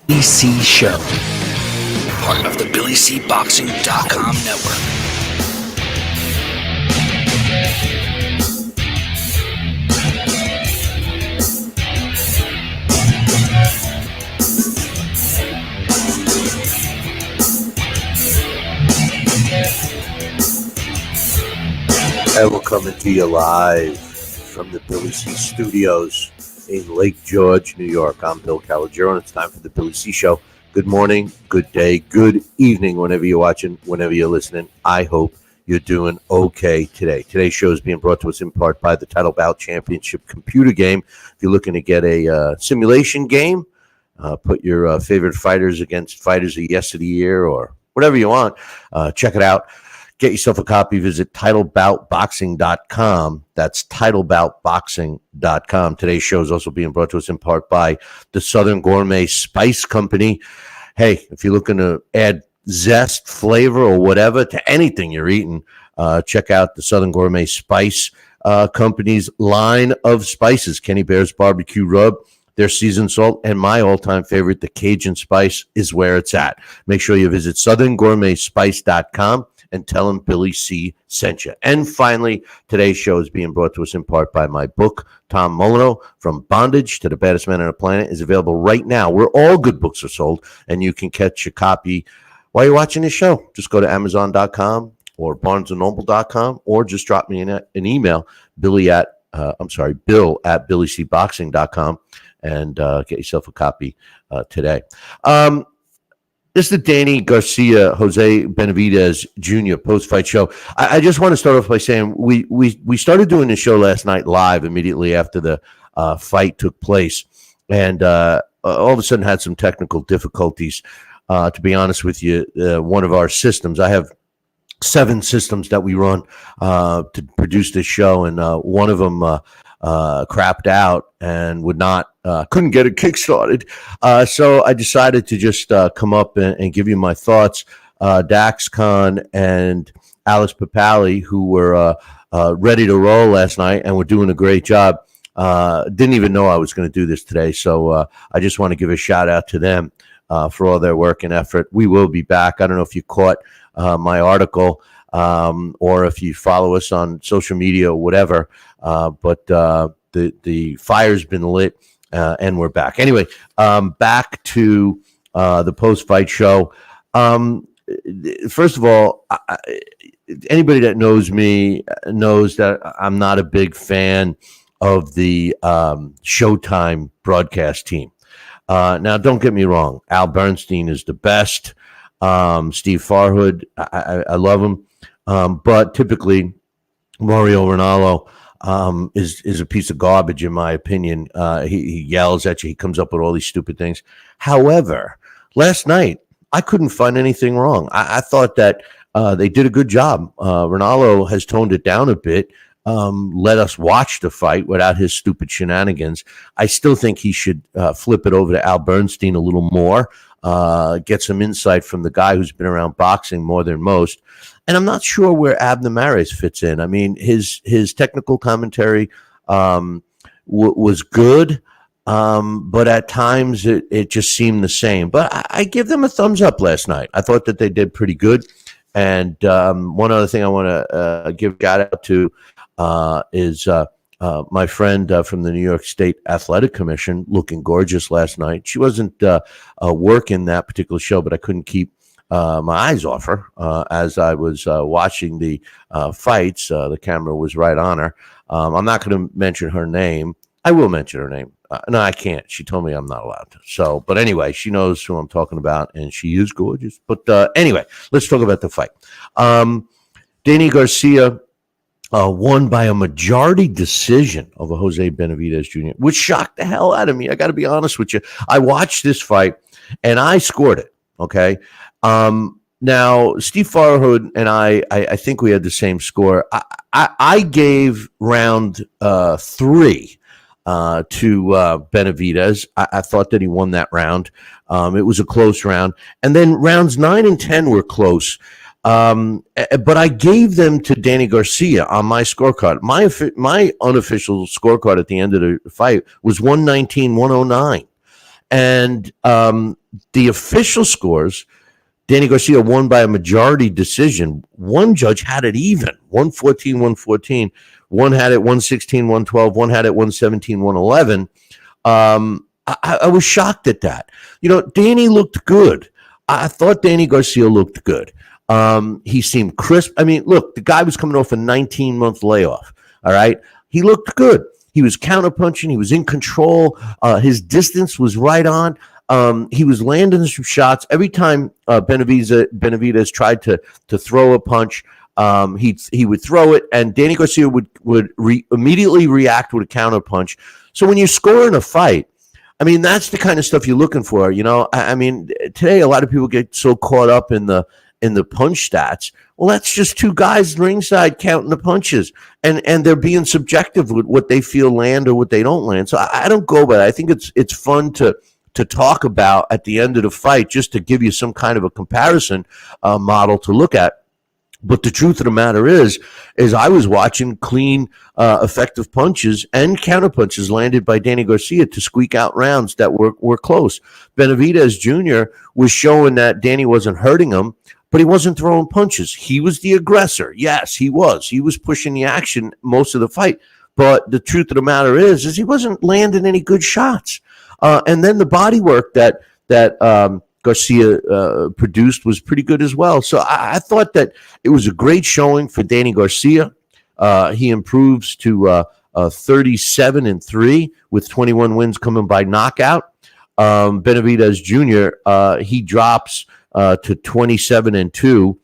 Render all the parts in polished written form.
BC Show, part of the BillyCBoxing.com network. And we're coming to you live from the Billy C Studios in Lake George, New York. I'm Bill Calogero, and it's time for the Billy C Show. Good morning, good day, good evening, whenever you're watching, whenever you're listening. I hope you're doing okay today. Today's show is being brought to us in part by the Title Bout Championship computer game. If you're looking to get a simulation game, put your favorite fighters against fighters of yesteryear or whatever you want, check it out. Get yourself a copy. Visit TitleBoutBoxing.com. That's TitleBoutBoxing.com. Today's show is also being brought to us in part by the Southern Gourmet Spice Company. Hey, if you're looking to add zest, flavor, or whatever to anything you're eating, check out the Southern Gourmet Spice Company's line of spices. Kenny Bear's Barbecue Rub, their seasoned salt, and my all-time favorite, the Cajun Spice, is where it's at. Make sure you visit SouthernGourmetSpice.com and tell them Billy C sent you. And finally, today's show is being brought to us in part by my book, Tom Molyneux, From Bondage to the Baddest Man on the Planet, is available right now where all good books are sold, and you can catch a copy while you're watching this show. Just go to Amazon.com or BarnesandNoble.com, or just drop me an email, Bill at BillyCBoxing.com, and get yourself a copy today. This is the Danny Garcia, Jose Benavidez Jr. post-fight show. I just want to start off by saying we started doing this show last night live immediately after the fight took place, and all of a sudden had some technical difficulties. To be honest with you, one of our systems, I have 7 systems that we run to produce this show, and one of them crapped out and couldn't get it kickstarted. So I decided to just come up and give you my thoughts. Dax Khan and Alice Papali, who were ready to roll last night and were doing a great job, didn't even know I was going to do this today. So I just want to give a shout out to them for all their work and effort. We will be back. I don't know if you caught my article or if you follow us on social media or whatever, but the fire's been lit. And we're back. Anyway, back to the post-fight show. First of all, anybody that knows me knows that I'm not a big fan of the Showtime broadcast team. Now, don't get me wrong. Al Bernstein is the best. Steve Farhood, I love him. But typically, Mario Ronaldo is a piece of garbage, in my opinion. He yells at you. He comes up with all these stupid things. However, last night, I couldn't find anything wrong. I thought that they did a good job. Ronaldo has toned it down a bit, let us watch the fight without his stupid shenanigans. I still think he should flip it over to Al Bernstein a little more, get some insight from the guy who's been around boxing more than most. And I'm not sure where Abner Mares fits in. I mean, his technical commentary was good, but at times it just seemed the same. But I give them a thumbs up last night. I thought that they did pretty good. And one other thing I want to give a shout out to is my friend from the New York State Athletic Commission, looking gorgeous last night. She wasn't working that particular show, but I couldn't keep my eyes off her as I was watching the fights. The camera was right on her. I'm not going to mention her name. I will mention her name. No, I can't. She told me I'm not allowed to. So, but anyway, she knows who I'm talking about, and she is gorgeous. But anyway, let's talk about the fight. Danny Garcia won by a majority decision over Jose Benavidez Jr., which shocked the hell out of me. I got to be honest with you. I watched this fight, and I scored it, okay? Now, Steve Farhood and I think we had the same score. I gave round 3 to Benavidez. I thought that he won that round. It was a close round. And then rounds 9 and 10 were close. But I gave them to Danny Garcia on my scorecard. My unofficial scorecard at the end of the fight was 119-109. And the official scores, Danny Garcia won by a majority decision. One judge had it even, 114, 114. One had it 116, 112. One had it 117, 111. I was shocked at that. Danny looked good. I thought Danny Garcia looked good. He seemed crisp. I mean, look, the guy was coming off a 19-month layoff. All right. He looked good. He was counterpunching. He was in control. His distance was right on. He was landing some shots. Every time Benavidez tried to throw a punch, he would throw it, and Danny Garcia would immediately react with a counter punch. So when you're scoring a fight, I mean, that's the kind of stuff you're looking for. I mean, today a lot of people get so caught up in the punch stats. Well, that's just two guys ringside counting the punches, and they're being subjective with what they feel land or what they don't land. So I don't go by that. I think it's fun to talk about at the end of the fight, just to give you some kind of a comparison model to look at. But the truth of the matter is I was watching clean, effective punches and counter punches landed by Danny Garcia to squeak out rounds that were close. Benavidez Jr. was showing that Danny wasn't hurting him, but he wasn't throwing punches. He was the aggressor. Yes, he was. He was pushing the action most of the fight. But the truth of the matter is he wasn't landing any good shots. And then the body work that Garcia produced was pretty good as well. So I thought that it was a great showing for Danny Garcia. He improves to 37-3 with 21 wins coming by knockout. Benavidez Jr. He drops to 27-2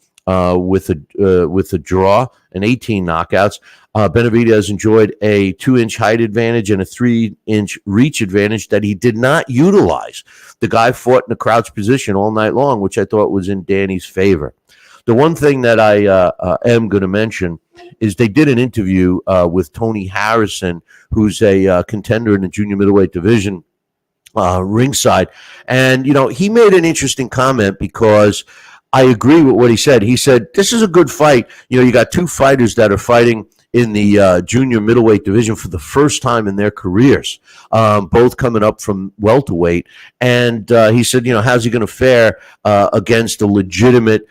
with a draw and 18 knockouts. Benavidez enjoyed a 2-inch height advantage and a 3-inch reach advantage that he did not utilize. The guy fought in a crouch position all night long, which I thought was in Danny's favor. The one thing that I am going to mention is they did an interview with Tony Harrison, who's a contender in the junior middleweight division, ringside. And, he made an interesting comment because I agree with what he said. He said, this is a good fight. You got two fighters that are fighting in the junior middleweight division for the first time in their careers, both coming up from welterweight. And he said, how's he going to fare against a legitimate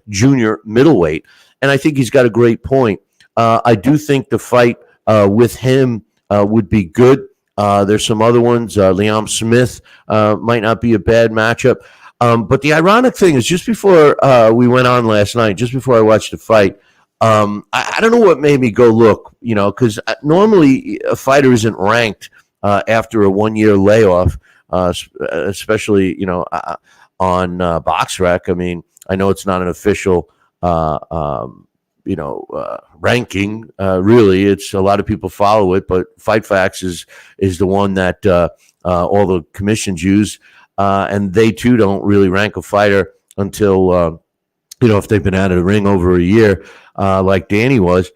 junior middleweight? And I think he's got a great point. I do think the fight with him would be good. There's some other ones. Liam Smith might not be a bad matchup. But the ironic thing is, just before we went on last night, just before I watched the fight, I don't know what made me go look, because normally a fighter isn't ranked after a 1-year layoff, especially, on BoxRec. I mean, I know it's not an official, ranking. Really, it's a lot of people follow it, but FightFacts is the one that all the commissions use. And they, too, don't really rank a fighter until, if they've been out of the ring over a year, like Danny was.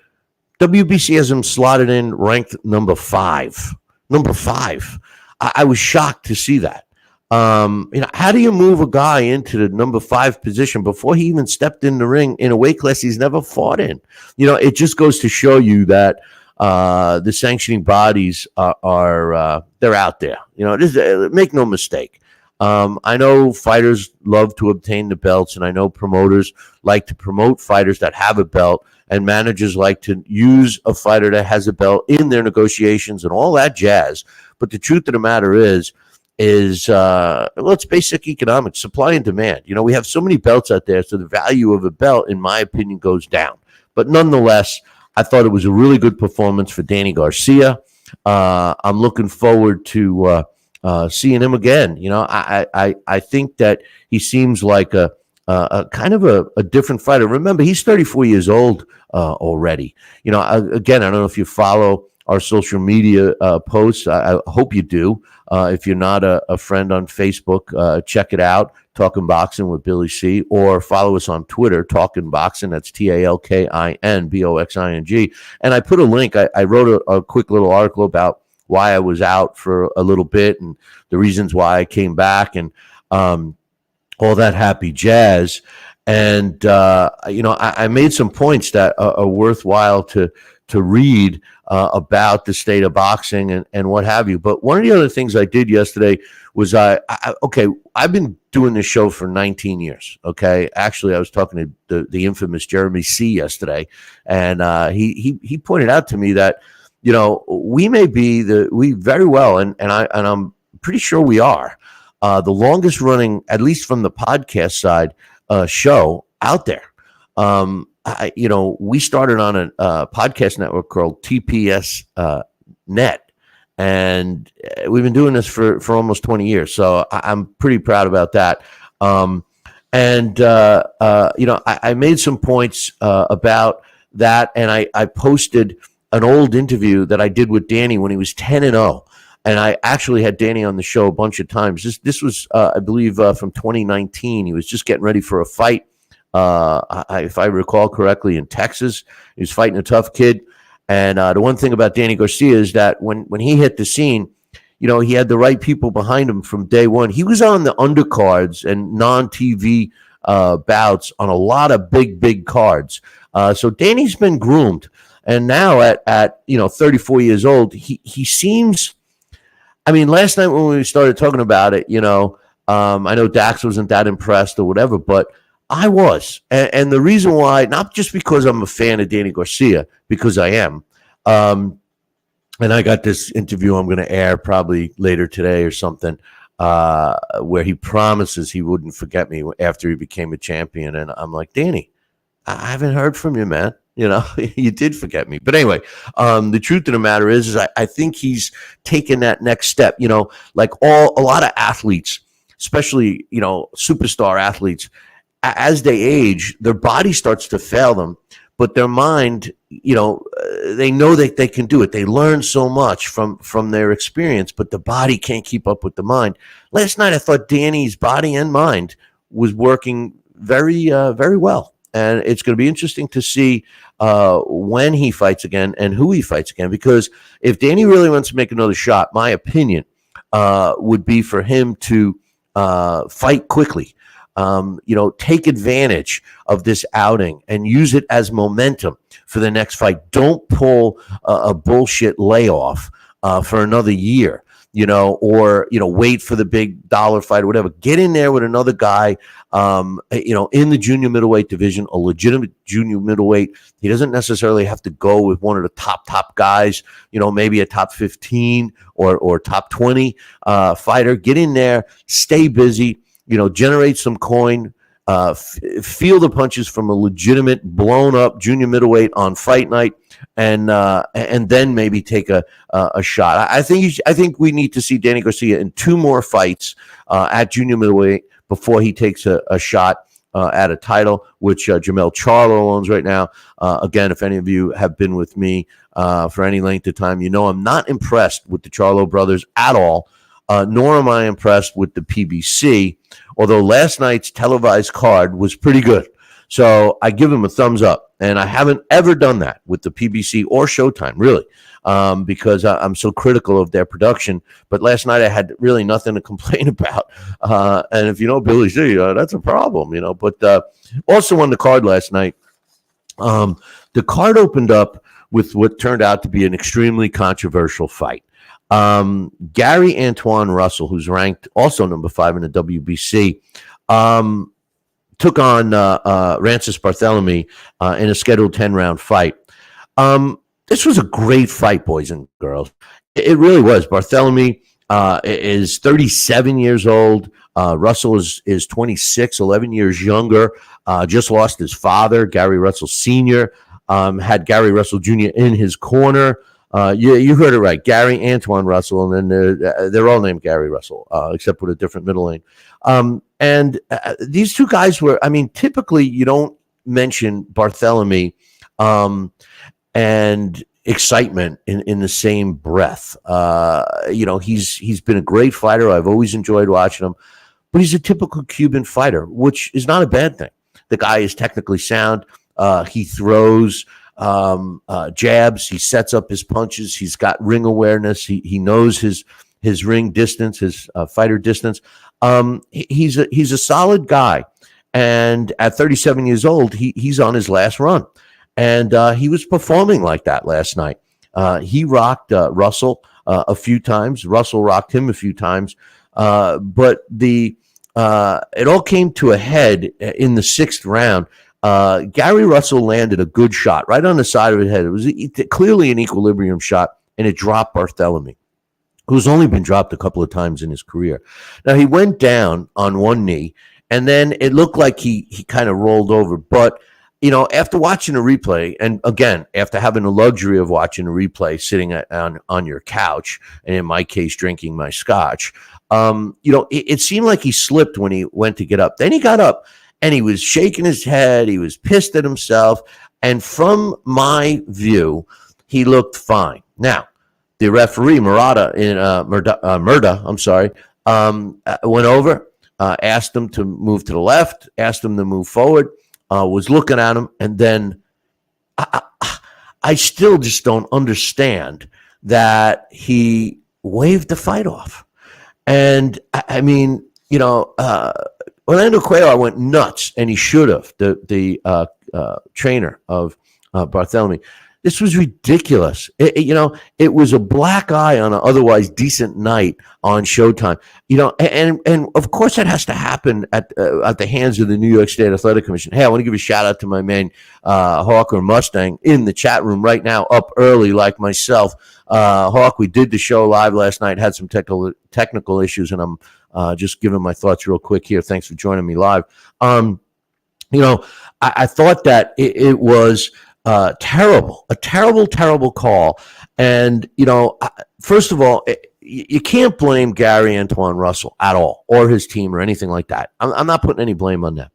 WBC has him slotted in ranked number 5. Number 5. I was shocked to see that. How do you move a guy into the number 5 position before he even stepped in the ring in a weight class he's never fought in? It just goes to show you that the sanctioning bodies are they're out there. Make no mistake. I know fighters love to obtain the belts, and I know promoters like to promote fighters that have a belt, and managers like to use a fighter that has a belt in their negotiations and all that jazz. But the truth of the matter is it's basic economics, supply and demand. We have so many belts out there, so the value of a belt, in my opinion, goes down. But nonetheless, I thought it was a really good performance for Danny Garcia. I'm looking forward to seeing him again. I think that he seems like a kind of a different fighter. Remember, he's 34 years old already. Again, I don't know if you follow our social media posts. I hope you do. If you're not a friend on Facebook, check it out, Talking Boxing with Billy C, or follow us on Twitter, Talking Boxing. That's TalkinBoxing. And I put a link. I wrote a quick little article about why I was out for a little bit and the reasons why I came back and all that happy jazz. And, I made some points that are worthwhile to to read about the state of boxing and what have you. But one of the other things I did yesterday was I've been doing this show for 19 years. Okay, actually, I was talking to the infamous Jeremy C yesterday, and he pointed out to me that we may be we very well, and I'm pretty sure we are the longest running, at least from the podcast side, show out there. We started on a podcast network called TPS Net, and we've been doing this for almost 20 years. So I'm pretty proud about that. I made some points about that, and I posted an old interview that I did with Danny when he was 10-0. And I actually had Danny on the show a bunch of times. This was, I believe, from 2019. He was just getting ready for a fight. If I recall correctly, in Texas, he was fighting a tough kid. And the one thing about Danny Garcia is that when he hit the scene, he had the right people behind him from day one. He was on the undercards and non-TV bouts on a lot of big cards. So Danny's been groomed, and now at 34 years old, he seems. I mean, last night when we started talking about it, I know Dax wasn't that impressed or whatever, but I was. And the reason why, not just because I'm a fan of Danny Garcia, because I am. And I got this interview I'm going to air probably later today or something, where he promises he wouldn't forget me after he became a champion. And I'm like, Danny, I haven't heard from you, man. You did forget me. But anyway, the truth of the matter is I think he's taken that next step, like a lot of athletes, especially, superstar athletes, as they age, their body starts to fail them, but their mind, they know that they can do it. They learn so much from their experience, but the body can't keep up with the mind. Last night, I thought Danny's body and mind was working very, very well. And it's going to be interesting to see when he fights again and who he fights again. Because if Danny really wants to make another shot, my opinion would be for him to fight quickly. Take advantage of this outing and use it as momentum for the next fight. Don't pull a bullshit layoff for another year. Or wait for the big dollar fight or whatever. Get in there with another guy, in the junior middleweight division, a legitimate junior middleweight. He doesn't necessarily have to go with one of the top guys, maybe a top 15 or top 20 fighter. Get in there, stay busy, generate some coin, feel the punches from a legitimate blown up junior middleweight on fight night, and then maybe take a shot. I think we need to see Danny Garcia in 2 more fights at junior middleweight before he takes a shot at a title, which Jamel Charlo owns right now. Again, if any of you have been with me for any length of time, I'm not impressed with the Charlo brothers at all. Nor am I impressed with the PBC, although last night's televised card was pretty good. So I give him a thumbs up. And I haven't ever done that with the PBC or Showtime, really, because I'm so critical of their production. But last night I had really nothing to complain about. And if you know Billy C, that's a problem, But also on the card last night, the card opened up with what turned out to be an extremely controversial fight. Gary Antoine Russell, who's ranked also number 5 in the WBC, took on Rancis Barthelemy in a scheduled 10-round fight. This was a great fight, boys and girls. It really was. Barthelemy is 37 years old. Russell is 26, 11 years younger. Just lost his father, Gary Russell Sr., had Gary Russell Jr. in his corner. You heard it right, Gary Antoine Russell, and then they're all named Gary Russell, except with a different middle name. And these two guys were, typically you don't mention Barthelemy and excitement in the same breath. He's been a great fighter. I've always enjoyed watching him, but he's a typical Cuban fighter, which is not a bad thing. The guy is technically sound. He throws jabs. He sets up his punches. He's got ring awareness. He knows his ring distance, his fighter distance. He's a solid guy. And at 37 years old, he's on his last run. And he was performing like that last night. He rocked Russell a few times. Russell rocked him a few times. But it all came to a head in the sixth round. Gary Russell landed a good shot right on the side of his head. It was clearly an equilibrium shot, and it dropped Barthélemy, who's only been dropped a couple of times in his career. Now, he went down on one knee, and then it looked like he kind of rolled over. But, after watching a replay, and again, after having the luxury of watching a replay sitting on your couch, and in my case, drinking my scotch, it seemed like he slipped when he went to get up. Then he got up, and he was shaking his head. He was pissed at himself. And from my view, he looked fine. Now, the referee, Murda, went over, asked him to move to the left, asked him to move forward, was looking at him, and then I still just don't understand that he waved the fight off. And I mean, Orlando Cuellar went nuts, and he should have. The trainer of Barthélemy. This was ridiculous. It was a black eye on an otherwise decent night on Showtime. And of course that has to happen at the hands of the New York State Athletic Commission. Hey, I want to give a shout out to my man Hawk or Mustang in the chat room right now, up early like myself. Hawk, we did the show live last night, had some technical issues, and I'm just giving my thoughts real quick here. Thanks for joining me live. I thought that it was a terrible call. And, first of all, you can't blame Gary Antoine Russell at all, or his team or anything like that. I'm not putting any blame on them.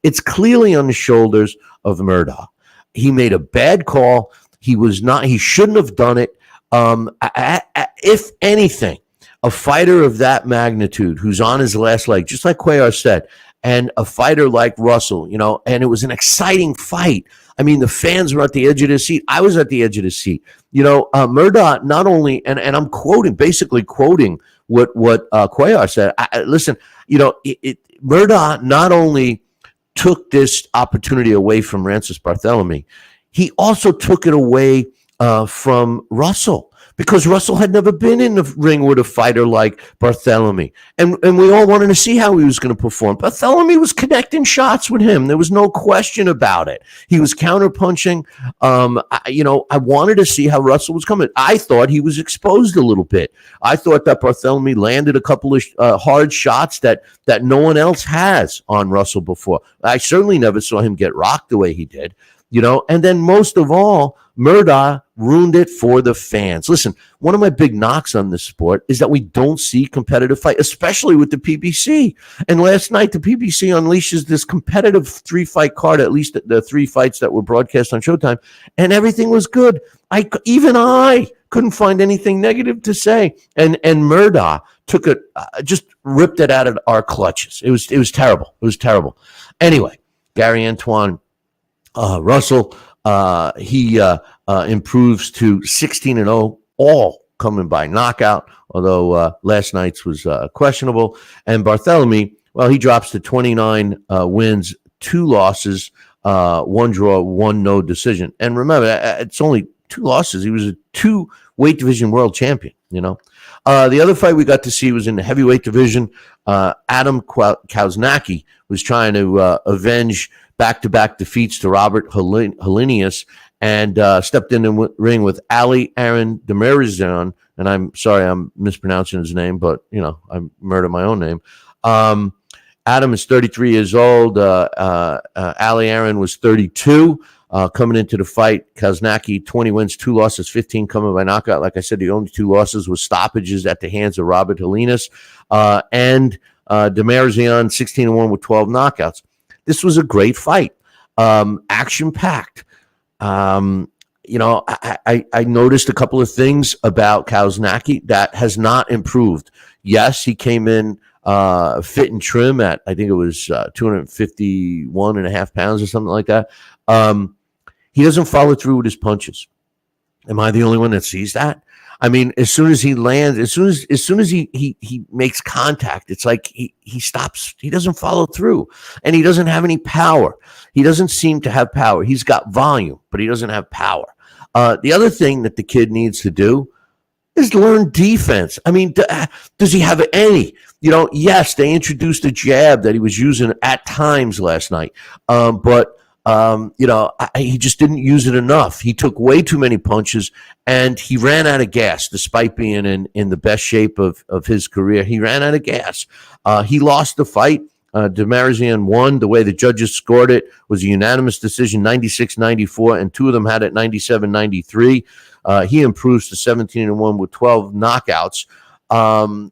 It's clearly on the shoulders of Murda. He made a bad call. He shouldn't have done it. If anything, a fighter of that magnitude who's on his last leg, just like Cuellar said, and a fighter like Russell, and it was an exciting fight. I mean, the fans were at the edge of their seat. I was at the edge of the seat. Murda not only, and I'm basically quoting what Cuellar said. Listen, Murda not only took this opportunity away from Francis Barthélemy, he also took it away from Russell, because Russell had never been in the ring with a fighter like Barthélemy. And we all wanted to see how he was going to perform. Barthélemy was connecting shots with him. There was no question about it. He was counterpunching. I wanted to see how Russell was coming. I thought he was exposed a little bit. I thought that Barthélemy landed a couple of hard shots that no one else has on Russell before. I certainly never saw him get rocked the way he did. And then most of all, Murda ruined it for the fans. Listen, one of my big knocks on this sport is that we don't see competitive fight, especially with the PBC. And last night, the PBC unleashes this competitive 3-fight card, at least the 3 fights that were broadcast on Showtime, and everything was good. Even I couldn't find anything negative to say. And Murda took it, just ripped it out of our clutches. It was terrible. It was terrible. Anyway, Gary Antoine Russell, he improves to 16-0, all coming by knockout, although last night's was questionable. And Barthélemy, well, he drops to 29 wins, 2 losses, 1 draw, 1 no decision. And remember, it's only 2 losses. He was a 2 weight division world champion, The other fight we got to see was in the heavyweight division. Adam Kownacki was trying to avenge back-to-back defeats to Robert Helenius, and stepped in the ring with Ali Aaron Demirzon, and I'm sorry I'm mispronouncing his name, but, I murdered my own name. Adam is 33 years old. Ali Aaron was 32 coming into the fight. Kownacki, 20 wins, 2 losses, 15 coming by knockout. Like I said, the only 2 losses was stoppages at the hands of Robert Helenius, and Demirzon, 16-1 with 12 knockouts. This was a great fight, action-packed. I noticed a couple of things about Kownacki that has not improved. Yes, he came in fit and trim at, I think it was 251.5 pounds or something like that. He doesn't follow through with his punches. Am I the only one that sees that? I mean, as soon as he lands, as soon as he makes contact, it's like he stops. He doesn't follow through, and he doesn't have any power. He doesn't seem to have power. He's got volume, but he doesn't have power. The other thing that the kid needs to do is learn defense. I mean, does he have any? Yes, they introduced a jab that he was using at times last night, but he just didn't use it enough. He took way too many punches, and he ran out of gas, despite being in the best shape of his career. He ran out of gas. He lost the fight. Demarizian won. The way the judges scored it was a unanimous decision, 96-94, and two of them had it 97-93. He improves to 17-1 with 12 knockouts.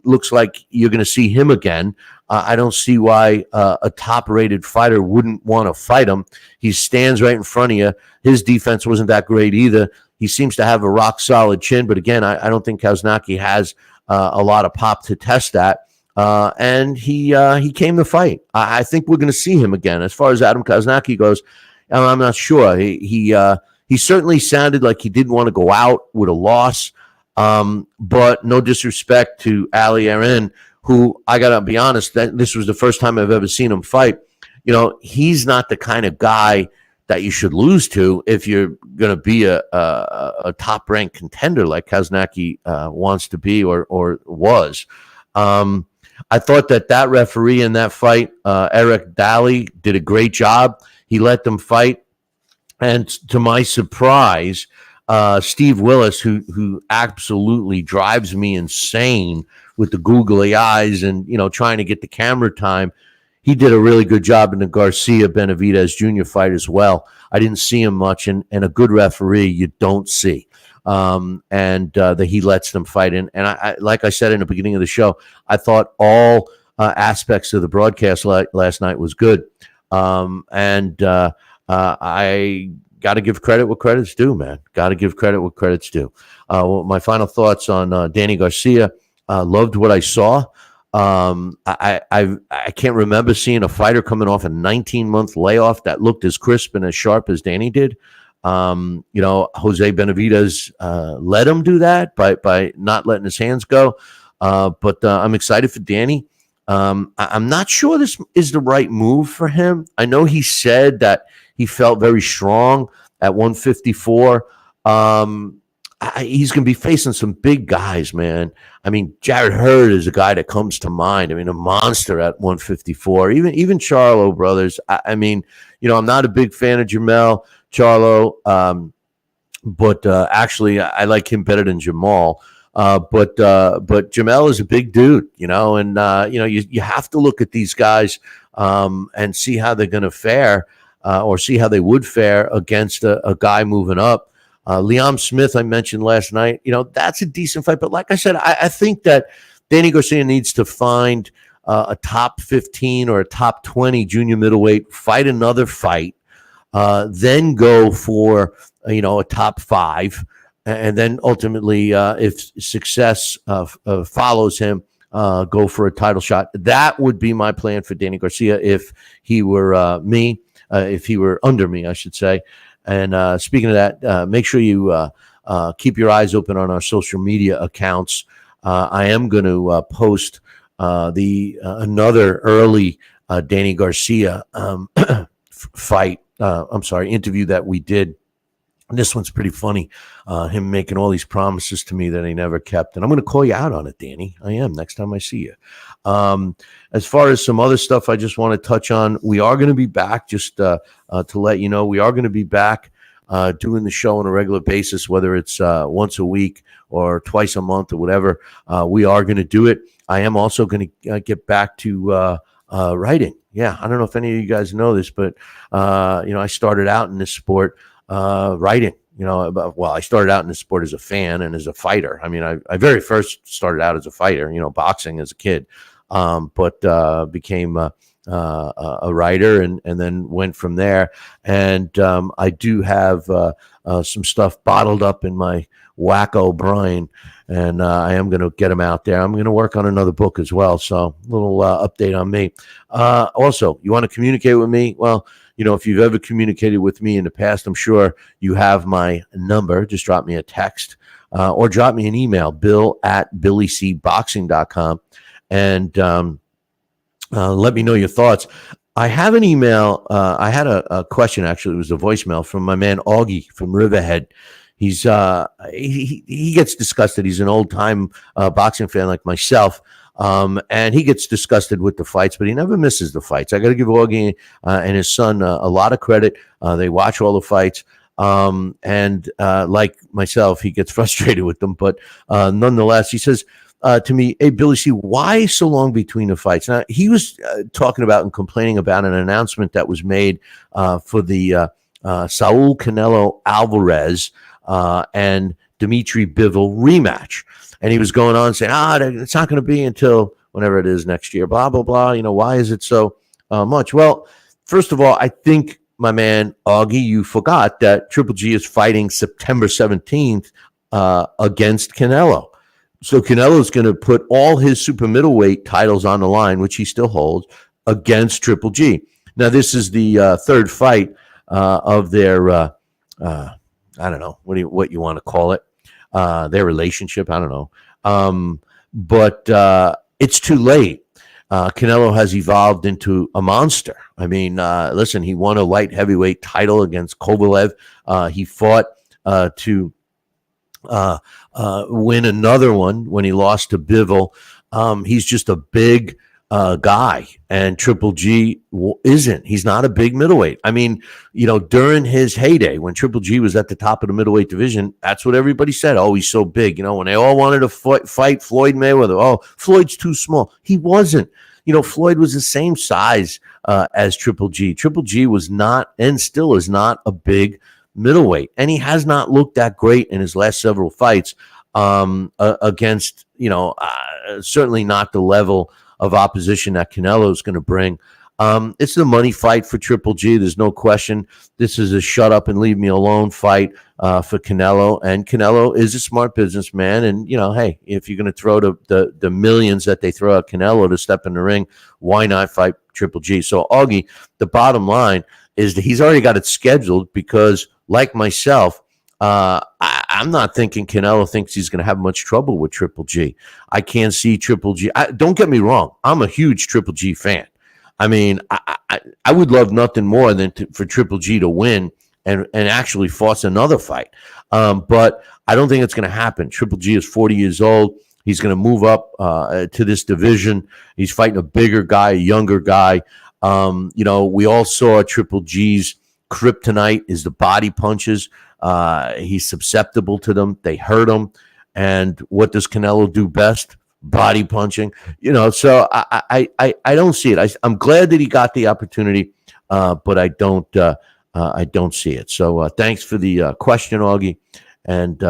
Looks like you're going to see him again. I don't see why a top-rated fighter wouldn't want to fight him. He stands right in front of you. His defense wasn't that great either. He seems to have a rock-solid chin, but again, I don't think Kownacki has a lot of pop to test that. And he came to fight. I think we're going to see him again. As far as Adam Kownacki goes, I'm not sure. He certainly sounded like he didn't want to go out with a loss. But no disrespect to Ali Aaron, who, I got to be honest, that this was the first time I've ever seen him fight. He's not the kind of guy that you should lose to if you're going to be a top-ranked contender like Kownacki wants to be or was. I thought that referee in that fight, Eric Daly, did a great job. He let them fight. And to my surprise, Steve Willis, who absolutely drives me insane with the googly eyes and, trying to get the camera time, he did a really good job in the Garcia Benavidez Jr. fight as well. I didn't see him much, and a good referee you don't see. And that he lets them fight in. And I like I said in the beginning of the show, I thought all aspects of the broadcast last night was good. I got to give credit what credit's due, man. Got to give credit what credit's due. My final thoughts on Danny Garcia. Loved what I saw. I can't remember seeing a fighter coming off a 19-month layoff that looked as crisp and as sharp as Danny did. Jose Benavidez let him do that by not letting his hands go. But I'm excited for Danny. I'm not sure this is the right move for him. I know he said that he felt very strong at 154. He's going to be facing some big guys, man. I mean, Jared Hurd is a guy that comes to mind. I mean, a monster at 154. Even Charlo brothers. I'm not a big fan of Jamel Charlo, but actually, I like him better than Jamal. But Jamel is a big dude, and you have to look at these guys and see how they're going to fare, or see how they would fare against a guy moving up. Liam Smith, I mentioned last night, that's a decent fight. But like I said, I think that Danny Garcia needs to find a top 15 or a top 20 junior middleweight, fight another fight, then go for, a top 5. And then ultimately, if success follows him, go for a title shot. That would be my plan for Danny Garcia if he were me, if he were under me, I should say. And speaking of that, make sure you keep your eyes open on our social media accounts. I am going to post another early Danny Garcia interview that we did. This one's pretty funny. Him making all these promises to me that he never kept. And I'm going to call you out on it, Danny. I am next time I see you. As far as some other stuff I just want to touch on, we are going to be back, just to let you know, we are going to be back doing the show on a regular basis, whether it's once a week or twice a month or whatever. We are going to do it. I am also going to get back to writing. Yeah, I don't know if any of you guys know this, but I started out in this sport writing. I started out in this sport as a fan and as a fighter. I mean, I very first started out as a fighter, boxing as a kid, but became a writer and then went from there. And I do have some stuff bottled up in my wacko brain, and I am going to get them out there. I'm going to work on another book as well. So a little update on me. Also, you want to communicate with me? Well, if you've ever communicated with me in the past, I'm sure you have my number. Just drop me a text. or drop me an email, bill@billycboxing.com, and let me know your thoughts. I have an email. I had a question, actually. It was a voicemail from my man Augie from Riverhead. He's he gets disgusted. He's an old time boxing fan like myself, and he gets disgusted with the fights, but he never misses the fights. I got to give Augie and his son a lot of credit. They watch all the fights, and like myself, he gets frustrated with them. But nonetheless, he says to me, "Hey, Billy C, why so long between the fights?" Now, he was talking about and complaining about an announcement that was made for the Saul Canelo Alvarez and Dimitri Bivol rematch. And he was going on saying, it's not going to be until whenever it is next year, blah, blah, blah. Why is it so much? Well, first of all, I think, my man Augie, you forgot that Triple G is fighting September 17th against Canelo. So Canelo is going to put all his super middleweight titles on the line, which he still holds, against Triple G. Now, this is the third fight of their, I don't know, what you want to call it, their relationship. I don't know. But it's too late. Canelo has evolved into a monster. I mean, listen, he won a light heavyweight title against Kovalev. He fought to win another one when he lost to Bivol. He's just a big guy, and Triple G isn't. He's not a big middleweight. I mean, during his heyday, when Triple G was at the top of the middleweight division, that's what everybody said. Oh, he's so big. When they all wanted to fight Floyd Mayweather, oh, Floyd's too small. He wasn't. Floyd was the same size as Triple G. Triple G was not, and still is not, a big middleweight, and he has not looked that great in his last several fights against, certainly not the level of opposition that Canelo is going to bring. It's the money fight for Triple G. There's no question. This is a shut up and leave me alone fight for Canelo, and Canelo is a smart businessman. And hey, if you're going to throw the millions that they throw at Canelo to step in the ring, why not fight Triple G? So Augie, the bottom line is that he's already got it scheduled because, like myself, I'm not thinking Canelo thinks he's going to have much trouble with Triple G. I can't see Triple G. Don't get me wrong. I'm a huge Triple G fan. I mean, I would love nothing more than for Triple G to win and actually force another fight. But I don't think it's going to happen. Triple G is 40 years old. He's going to move up to this division. He's fighting a bigger guy, a younger guy. We all saw Triple G's kryptonite is the body punches. He's susceptible to them. They hurt him. And what does Canelo do best? Body punching. So I don't see it. I'm glad that he got the opportunity, but I don't see it. So thanks for the question, Augie. And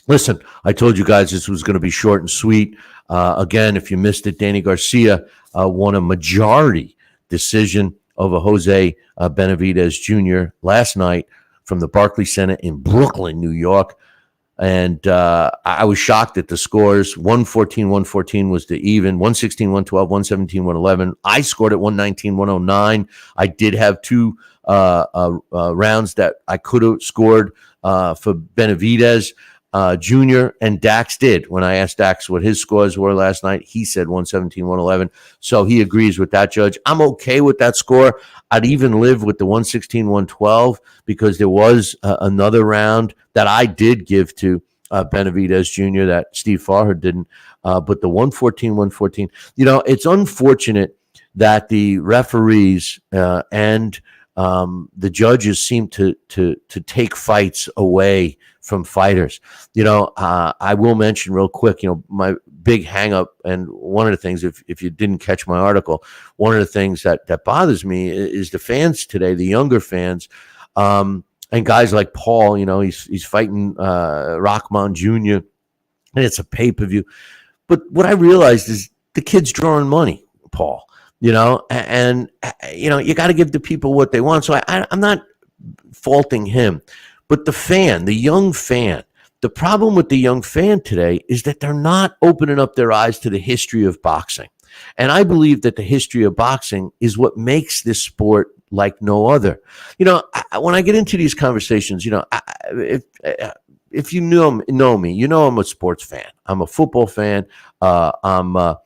listen, I told you guys this was going to be short and sweet. Again, if you missed it, Danny Garcia won a majority decision over Jose Benavidez Jr. last night from the Barclays Center in Brooklyn, New York. And I was shocked at the scores. 114-114 was the even. 116-112, 117-111. I scored at 119-109. I did have two rounds that I could have scored for Benavidez Jr. and Dax did. When I asked Dax what his scores were last night, he said 117-111. So he agrees with that, Judge. I'm okay with that score. I'd even live with the 116-112 because there was another round that I did give to Benavidez Jr. that Steve Farher didn't. But the 114-114, it's unfortunate that the referees and the judges seem to take fights away from fighters. I will mention real quick, my big hang up, and one of the things, if you didn't catch my article, one of the things that bothers me is the fans today, the younger fans, and guys like Paul, he's fighting Rahman Jr., and it's a pay-per-view. But what I realized is the kid's drawing money, Paul, and you got to give the people what they want. So I'm not faulting him. But the young fan, the problem with the young fan today is that they're not opening up their eyes to the history of boxing. And I believe that the history of boxing is what makes this sport like no other. When I get into these conversations, if you know me, you know I'm a sports fan. I'm a football fan. I'm a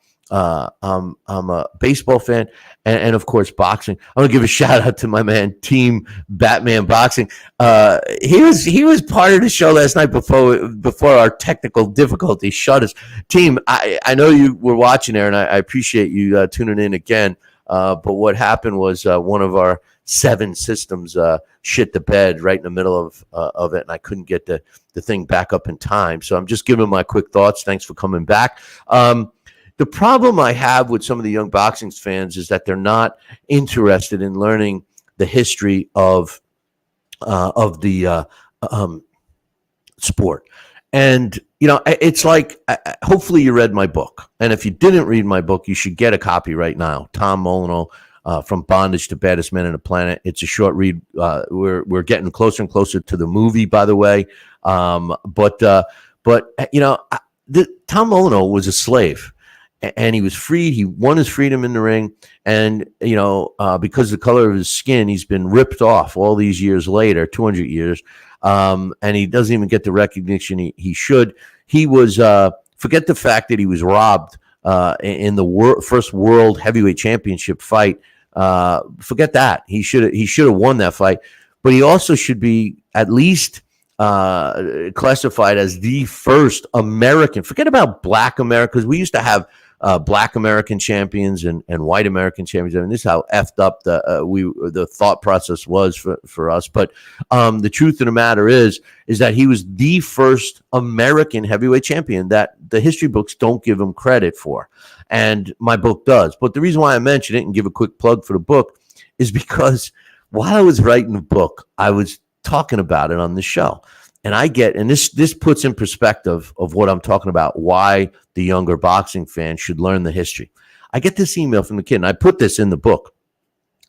baseball fan, and of course boxing. I want to give a shout out to my man Team Batman Boxing. He was part of the show last night before our technical difficulties shut us. Team, I know you were watching there, and I appreciate you tuning in again. But what happened was one of our 7 systems shit the bed right in the middle of it, and I couldn't get the thing back up in time. So I'm just giving my quick thoughts. Thanks for coming back. The problem I have with some of the young boxing fans is that they're not interested in learning the history of the sport. And, it's like, hopefully you read my book. And if you didn't read my book, you should get a copy right now. Tom Molyneux, From Bondage to Baddest Man on the Planet. It's a short read. We're getting closer and closer to the movie, by the way. But Tom Molyneux was a slave. And he was freed. He won his freedom in the ring. And, because of the color of his skin, he's been ripped off all these years later, 200 years. And he doesn't even get the recognition he should. He was, forget the fact that he was robbed in the first world heavyweight championship fight. Forget that. He should have won that fight. But he also should be at least classified as the first American. Forget about Black Americans. We used to have Black American champions and white American champions. I mean, this is how effed up the thought process was for us. But the truth of the matter is that he was the first American heavyweight champion that the history books don't give him credit for. And my book does. But the reason why I mention it and give a quick plug for the book is because while I was writing the book, I was talking about it on the show. And this puts in perspective of what I'm talking about, why the younger boxing fan should learn the history. I get this email from a kid, and I put this in the book.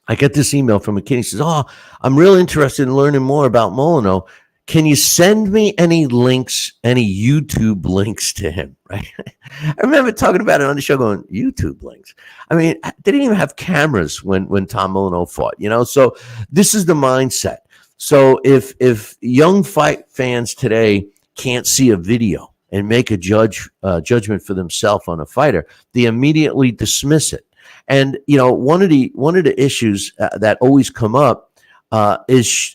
I get this email from a kid. He says, I'm real interested in learning more about Molyneux. Can you send me any links, any YouTube links to him? Right? I remember talking about it on the show going, YouTube links. I mean, they didn't even have cameras when Tom Molyneux fought, So this is the mindset. So if young fight fans today can't see a video and make a judgment for themselves on a fighter, they immediately dismiss it. And one of the issues that always come up is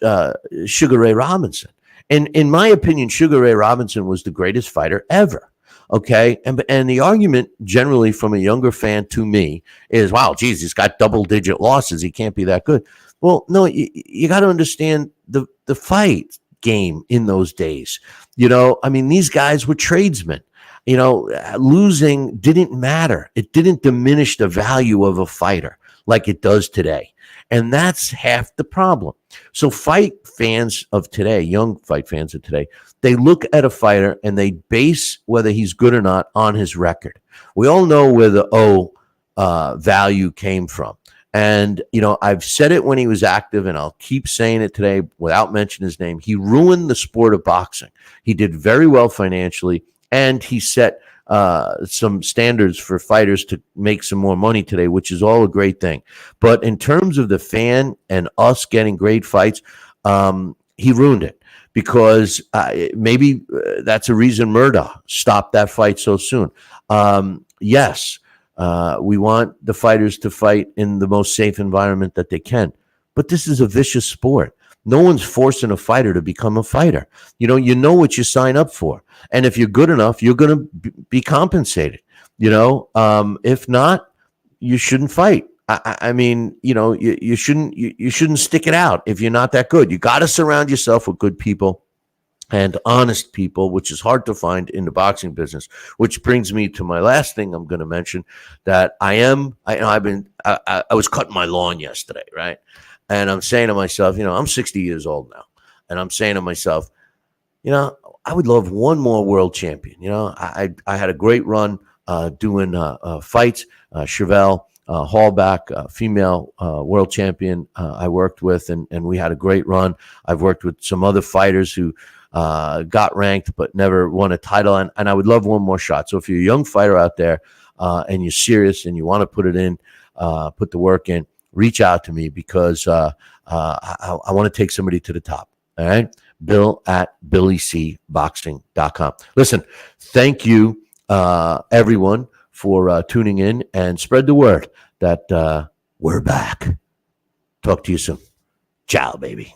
Sugar Ray Robinson. And in my opinion, Sugar Ray Robinson was the greatest fighter ever. Okay, and the argument generally from a younger fan to me is, wow, geez, he's got double-digit losses. He can't be that good. Well, no, you got to understand the fight game in those days. I mean, these guys were tradesmen. Losing didn't matter. It didn't diminish the value of a fighter like it does today. And that's half the problem. So fight fans of today, young fight fans of today, they look at a fighter and they base whether he's good or not on his record. We all know where the O value came from. And, I've said it when he was active, and I'll keep saying it today without mentioning his name. He ruined the sport of boxing. He did very well financially, and he set some standards for fighters to make some more money today, which is all a great thing. But in terms of the fan and us getting great fights, he ruined it because maybe that's a reason Murdoch stopped that fight so soon. Yes. We want the fighters to fight in the most safe environment that they can. But this is a vicious sport. No one's forcing a fighter to become a fighter. You know what you sign up for. And if you're good enough, you're going to be compensated. If not, you shouldn't fight. I mean, you shouldn't stick it out if you're not that good. You got to surround yourself with good people and honest people, which is hard to find in the boxing business, which brings me to my last thing I'm going to mention, that I was cutting my lawn yesterday, right? And I'm saying to myself, I'm 60 years old now. And I'm saying to myself, I would love one more world champion. I had a great run doing fights, Chevelle, Hallback, female world champion I worked with, and we had a great run. I've worked with some other fighters who got ranked but never won a title, and I would love one more shot. So if you're a young fighter out there and you're serious and you want to put it in, put the work in, reach out to me because I want to take somebody to the top. All right. Bill at BillyCBoxing.com. Listen, thank you, everyone, for tuning in, and spread the word that we're back. Talk to you soon. Ciao, baby.